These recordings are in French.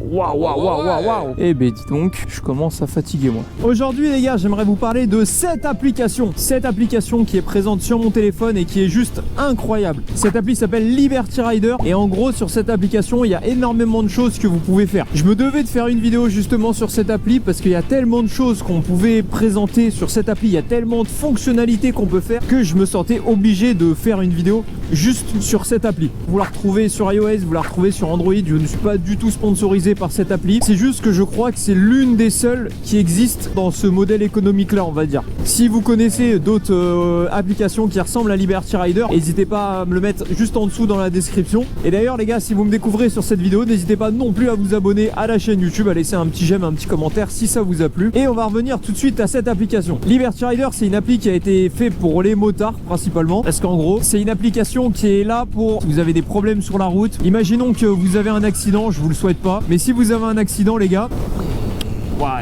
Waouh. Eh ben dis donc, je commence à fatiguer moi. Aujourd'hui les gars, j'aimerais vous parler de cette application. Cette application qui est présente sur mon téléphone et qui est juste incroyable. Cette appli s'appelle Liberty Rider et en gros sur cette application, il y a énormément de choses que vous pouvez faire. Je me devais de faire une vidéo justement sur cette appli parce qu'il y a tellement de choses qu'on pouvait présenter sur cette appli, il y a tellement de fonctionnalités qu'on peut faire que je me sentais obligé de faire une vidéo juste sur cette appli. Vous la retrouvez sur iOS, vous la retrouvez sur Android, je ne suis pas du tout sponsorisé par cette appli, c'est juste que je crois que c'est l'une des seules qui existe dans ce modèle économique là, on va dire. Si vous connaissez d'autres applications qui ressemblent à Liberty Rider, n'hésitez pas à me le mettre juste en dessous dans la description. Et d'ailleurs les gars, si vous me découvrez sur cette vidéo, n'hésitez pas non plus à vous abonner à la chaîne YouTube, à laisser un petit j'aime, un petit commentaire si ça vous a plu. Et on va revenir tout de suite à cette application. Liberty Rider, c'est une appli qui a été faite pour les motards principalement, parce qu'en gros c'est une application qui est là pour si vous avez des problèmes sur la route. Imaginons que vous avez un accident, je vous le souhaite pas, mais si vous avez un accident les gars,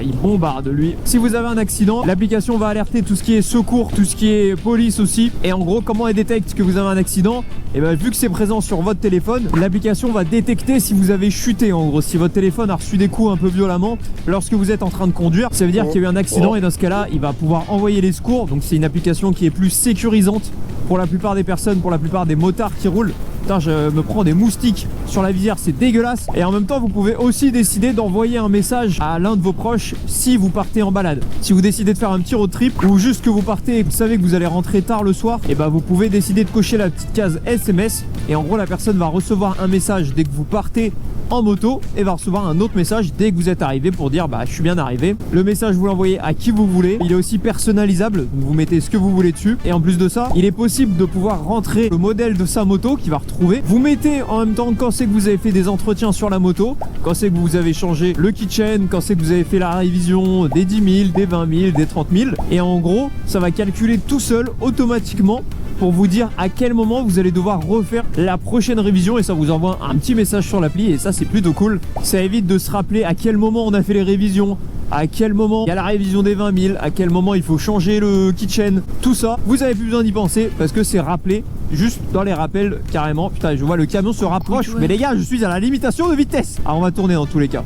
il bombarde lui. Si vous avez un accident, l'application va alerter tout ce qui est secours, tout ce qui est police aussi. Et en gros, comment elle détecte que vous avez un accident? Et bien vu que c'est présent sur votre téléphone, l'application va détecter si vous avez chuté. En gros, si votre téléphone a reçu des coups un peu violemment lorsque vous êtes en train de conduire, ça veut dire qu'il y a eu un accident et dans ce cas-là, il va pouvoir envoyer les secours. Donc c'est une application qui est plus sécurisante pour la plupart des personnes, pour la plupart des motards qui roulent. Putain, je me prends des moustiques sur la visière, c'est dégueulasse. Et en même temps, vous pouvez aussi décider d'envoyer un message à l'un de vos proches si vous partez en balade. Si vous décidez de faire un petit road trip ou juste que vous partez et vous savez que vous allez rentrer tard le soir, et ben vous pouvez décider de cocher la petite case SMS. Et en gros, la personne va recevoir un message dès que vous partez en moto et va recevoir un autre message dès que vous êtes arrivé pour dire bah je suis bien arrivé. Le message vous l'envoyez à qui vous voulez. Il est aussi personnalisable, donc vous mettez ce que vous voulez dessus. Et en plus de ça, il est possible de pouvoir rentrer le modèle de sa moto qui va retrouver. Vous mettez en même temps quand c'est que vous avez fait des entretiens sur la moto, quand c'est que vous avez changé le kitchen, quand c'est que vous avez fait la révision des 10 000, des 20 000, des 30 000. Et en gros, ça va calculer tout seul automatiquement pour vous dire à quel moment vous allez devoir refaire la prochaine révision et ça vous envoie un petit message sur l'appli et ça c'est plutôt cool. Ça évite de se rappeler à quel moment on a fait les révisions, à quel moment il y a la révision des 20 000, à quel moment il faut changer le kitchen, tout ça. Vous n'avez plus besoin d'y penser parce que c'est rappelé juste dans les rappels carrément. Putain, je vois le camion se rapproche, mais les gars, je suis à la limitation de vitesse. Alors on va tourner dans tous les cas.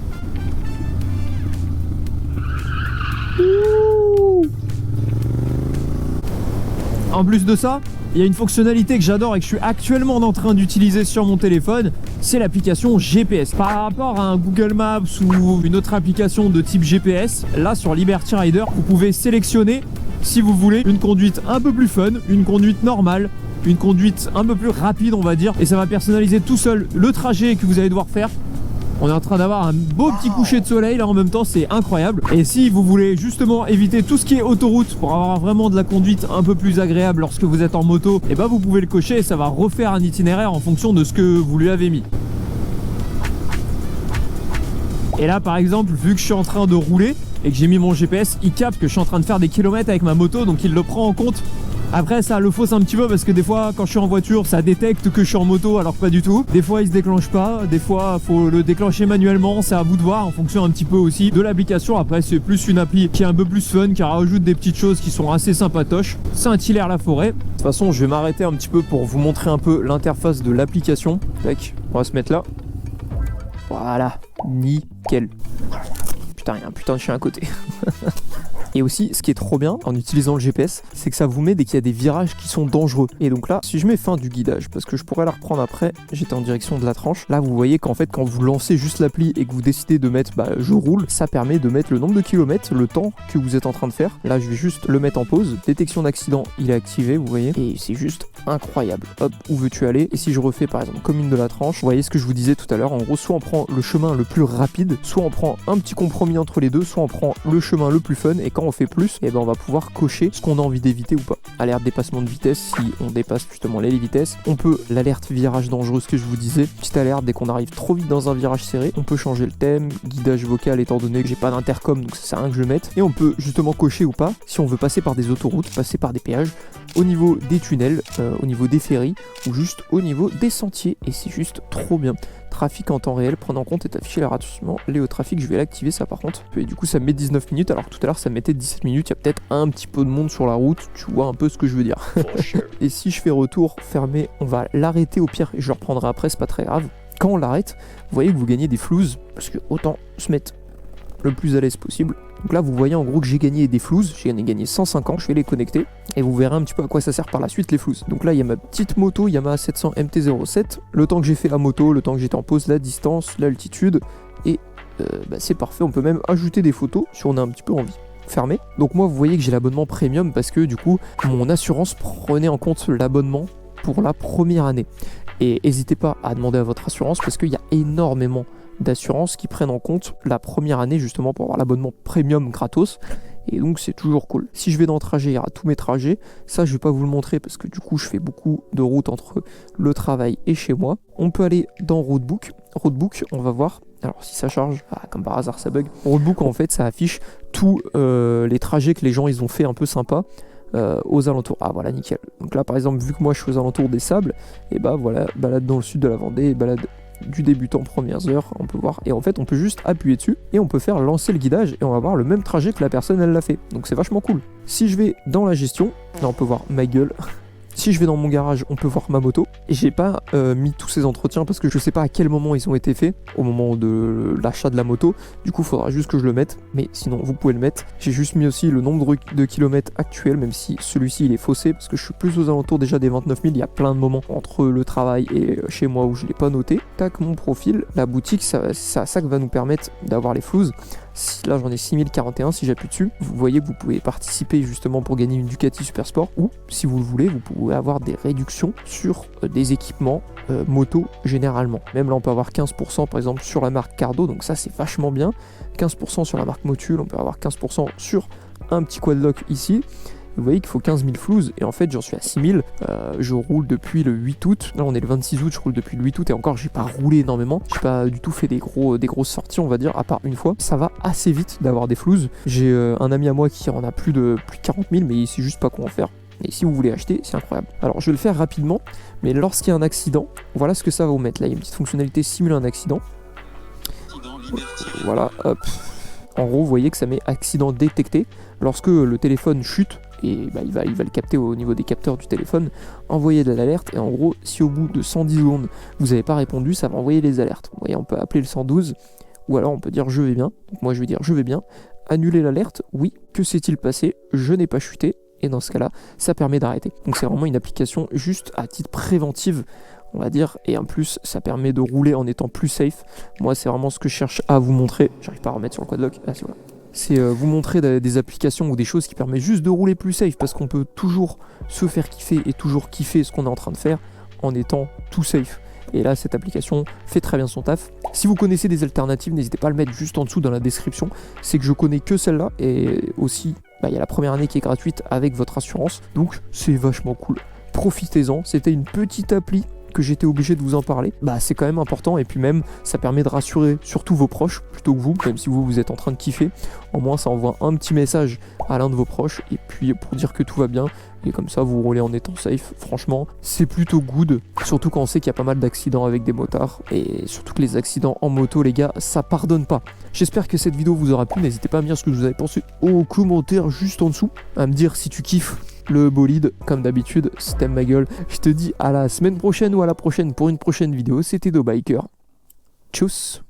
En plus de ça, il y a une fonctionnalité que j'adore et que je suis actuellement en train d'utiliser sur mon téléphone, c'est l'application GPS. Par rapport à un Google Maps ou une autre application de type GPS, là sur Liberty Rider, vous pouvez sélectionner si vous voulez une conduite un peu plus fun, une conduite normale, une conduite un peu plus rapide on va dire, et ça va personnaliser tout seul le trajet que vous allez devoir faire. On est en train d'avoir un beau petit coucher de soleil là en même temps, c'est incroyable. Et si vous voulez justement éviter tout ce qui est autoroute pour avoir vraiment de la conduite un peu plus agréable lorsque vous êtes en moto, et bah vous pouvez le cocher et ça va refaire un itinéraire en fonction de ce que vous lui avez mis. Et là par exemple, vu que je suis en train de rouler et que j'ai mis mon GPS, il capte que je suis en train de faire des kilomètres avec ma moto, donc il le prend en compte. Après ça le fausse un petit peu parce que des fois quand je suis en voiture ça détecte que je suis en moto alors que pas du tout. Des fois il se déclenche pas, des fois faut le déclencher manuellement, c'est à vous de voir en fonction un petit peu aussi de l'application. Après c'est plus une appli qui est un peu plus fun, qui rajoute des petites choses qui sont assez sympatoches. Saint-Hilaire la forêt. De toute façon je vais m'arrêter un petit peu pour vous montrer un peu l'interface de l'application. Tac, on va se mettre là. Voilà, nickel. Putain, il y a un putain de chien à côté. Et aussi, ce qui est trop bien en utilisant le GPS, c'est que ça vous met dès qu'il y a des virages qui sont dangereux. Et donc là, si je mets fin du guidage, parce que je pourrais la reprendre après, j'étais en direction de la tranche. Là, vous voyez qu'en fait, quand vous lancez juste l'appli et que vous décidez de mettre je roule, ça permet de mettre le nombre de kilomètres, le temps que vous êtes en train de faire. Là, je vais juste le mettre en pause. Détection d'accident, il est activé, vous voyez. Et c'est juste incroyable. Hop, où veux-tu aller? Et si je refais par exemple commune de la tranche, vous voyez ce que je vous disais tout à l'heure. En gros, soit on prend le chemin le plus rapide, soit on prend un petit compromis entre les deux, soit on prend le chemin le plus fun. Et quand on fait plus, et ben on va pouvoir cocher ce qu'on a envie d'éviter ou pas. Alerte dépassement de vitesse si on dépasse justement les vitesses. On peut l'alerte virage dangereux, ce que je vous disais. Petite alerte dès qu'on arrive trop vite dans un virage serré. On peut changer le thème, guidage vocal étant donné que j'ai pas d'intercom donc ça sert à rien que je le mette. Et on peut justement cocher ou pas si on veut passer par des autoroutes, passer par des péages, au niveau des tunnels, au niveau des ferries ou juste au niveau des sentiers. Et c'est juste trop bien. Trafic en temps réel, prendre en compte est affiché le ralentissement lié au trafic, je vais l'activer ça par contre. Et du coup ça me met 19 minutes alors que tout à l'heure ça mettait 17 minutes, il y a peut-être un petit peu de monde sur la route, tu vois un peu ce que je veux dire. Et si je fais retour fermé, on va l'arrêter au pire et je le reprendrai après, c'est pas très grave. quand on l'arrête, vous voyez que vous gagnez des flouses, parce que autant se mettre le plus à l'aise possible. Donc là vous voyez en gros que j'ai gagné des flouses, j'ai gagné 150, je vais les connecter et vous verrez un petit peu à quoi ça sert par la suite les flouses. Donc là il y a ma petite moto Yamaha 700 MT-07, le temps que j'ai fait la moto, le temps que j'étais en pause, la distance, l'altitude et c'est parfait, on peut même ajouter des photos si on a un petit peu envie. Fermé. Donc moi vous voyez que j'ai l'abonnement premium parce que du coup mon assurance prenait en compte l'abonnement pour la première année. Et n'hésitez pas à demander à votre assurance parce qu'il y a énormément d'assurances qui prennent en compte la première année justement pour avoir l'abonnement premium gratos et donc c'est toujours cool. Si je vais dans le trajet, il y aura tous mes trajets, ça je vais pas vous le montrer parce que du coup je fais beaucoup de routes entre le travail et chez moi. On peut aller dans Roadbook, on va voir, alors si ça charge, comme par hasard ça bug. Roadbook en fait ça affiche tous les trajets que les gens ils ont fait un peu sympa aux alentours. Ah voilà nickel. Donc là par exemple vu que moi je suis aux alentours des sables, et voilà, balade dans le sud de la Vendée, balade du débutant premières heures, on peut voir, et en fait on peut juste appuyer dessus et on peut faire lancer le guidage et on va voir le même trajet que la personne elle l'a fait, donc c'est vachement cool. Si je vais dans la gestion, là on peut voir ma gueule. Si je vais dans mon garage, on peut voir ma moto. Et j'ai pas mis tous ces entretiens parce que je sais pas à quel moment ils ont été faits, au moment de l'achat de la moto. Du coup, il faudra juste que je le mette, mais sinon vous pouvez le mettre. J'ai juste mis aussi le nombre de kilomètres actuel, même si celui-ci il est faussé parce que je suis plus aux alentours déjà des 29 000. Il y a plein de moments entre le travail et chez moi où je l'ai pas noté. Tac, mon profil, la boutique, ça va nous permettre d'avoir les flouses. Là j'en ai 6041, si j'appuie dessus, vous voyez que vous pouvez participer justement pour gagner une Ducati Super Sport, ou si vous le voulez, vous pouvez avoir des réductions sur des équipements moto généralement. Même là on peut avoir 15% par exemple sur la marque Cardo, donc ça c'est vachement bien. 15% sur la marque Motul, on peut avoir 15% sur un petit quadlock ici. Vous voyez qu'il faut 15 000 flouses et en fait j'en suis à 6 000. Je roule depuis le 8 août. Là on est le 26 août, je roule depuis le 8 août et encore j'ai pas roulé énormément. J'ai pas du tout fait des grosses sorties on va dire, à part une fois. Ça va assez vite d'avoir des flouses. J'ai un ami à moi qui en a plus de 40 000 mais il sait juste pas comment faire. Et si vous voulez acheter, c'est incroyable. Alors je vais le faire rapidement, mais lorsqu'il y a un accident, voilà ce que ça va vous mettre. Là il y a une petite fonctionnalité simule un accident. Voilà, hop. En gros vous voyez que ça met accident détecté. Lorsque le téléphone chute, et il va le capter au niveau des capteurs du téléphone, envoyer de l'alerte, et en gros si au bout de 110 secondes vous n'avez pas répondu, ça va envoyer les alertes. Vous voyez, on peut appeler le 112 ou alors on peut dire je vais bien. Donc moi je vais dire je vais bien, annuler l'alerte, oui, que s'est-il passé, je n'ai pas chuté, et dans ce cas là ça permet d'arrêter. Donc c'est vraiment une application juste à titre préventif on va dire, et en plus ça permet de rouler en étant plus safe. Moi c'est vraiment ce que je cherche à vous montrer. J'arrive pas à remettre sur le quadlock, ah, voilà. C'est vous montrer des applications ou des choses qui permettent juste de rouler plus safe, parce qu'on peut toujours se faire kiffer et toujours kiffer ce qu'on est en train de faire en étant tout safe. Et là cette application fait très bien son taf. Si vous connaissez des alternatives, n'hésitez pas à le mettre juste en dessous dans la description. C'est que je connais que celle-là, et aussi il y a la première année qui est gratuite avec votre assurance, donc c'est vachement cool. Profitez-en, c'était une petite appli que j'étais obligé de vous en parler, c'est quand même important, et puis même ça permet de rassurer surtout vos proches plutôt que vous, même si vous êtes en train de kiffer, au moins ça envoie un petit message à l'un de vos proches et puis pour dire que tout va bien, et comme ça vous roulez en étant safe. Franchement c'est plutôt good, surtout quand on sait qu'il y a pas mal d'accidents avec des motards, et surtout que les accidents en moto les gars ça pardonne pas. J'espère que cette vidéo vous aura plu, n'hésitez pas à me dire ce que vous avez pensé aux commentaires juste en dessous, à me dire si tu kiffes le bolide, comme d'habitude, si t'aimes ma gueule. Je te dis à la semaine prochaine ou à la prochaine pour une prochaine vidéo. C'était DoBiker. Tchuss.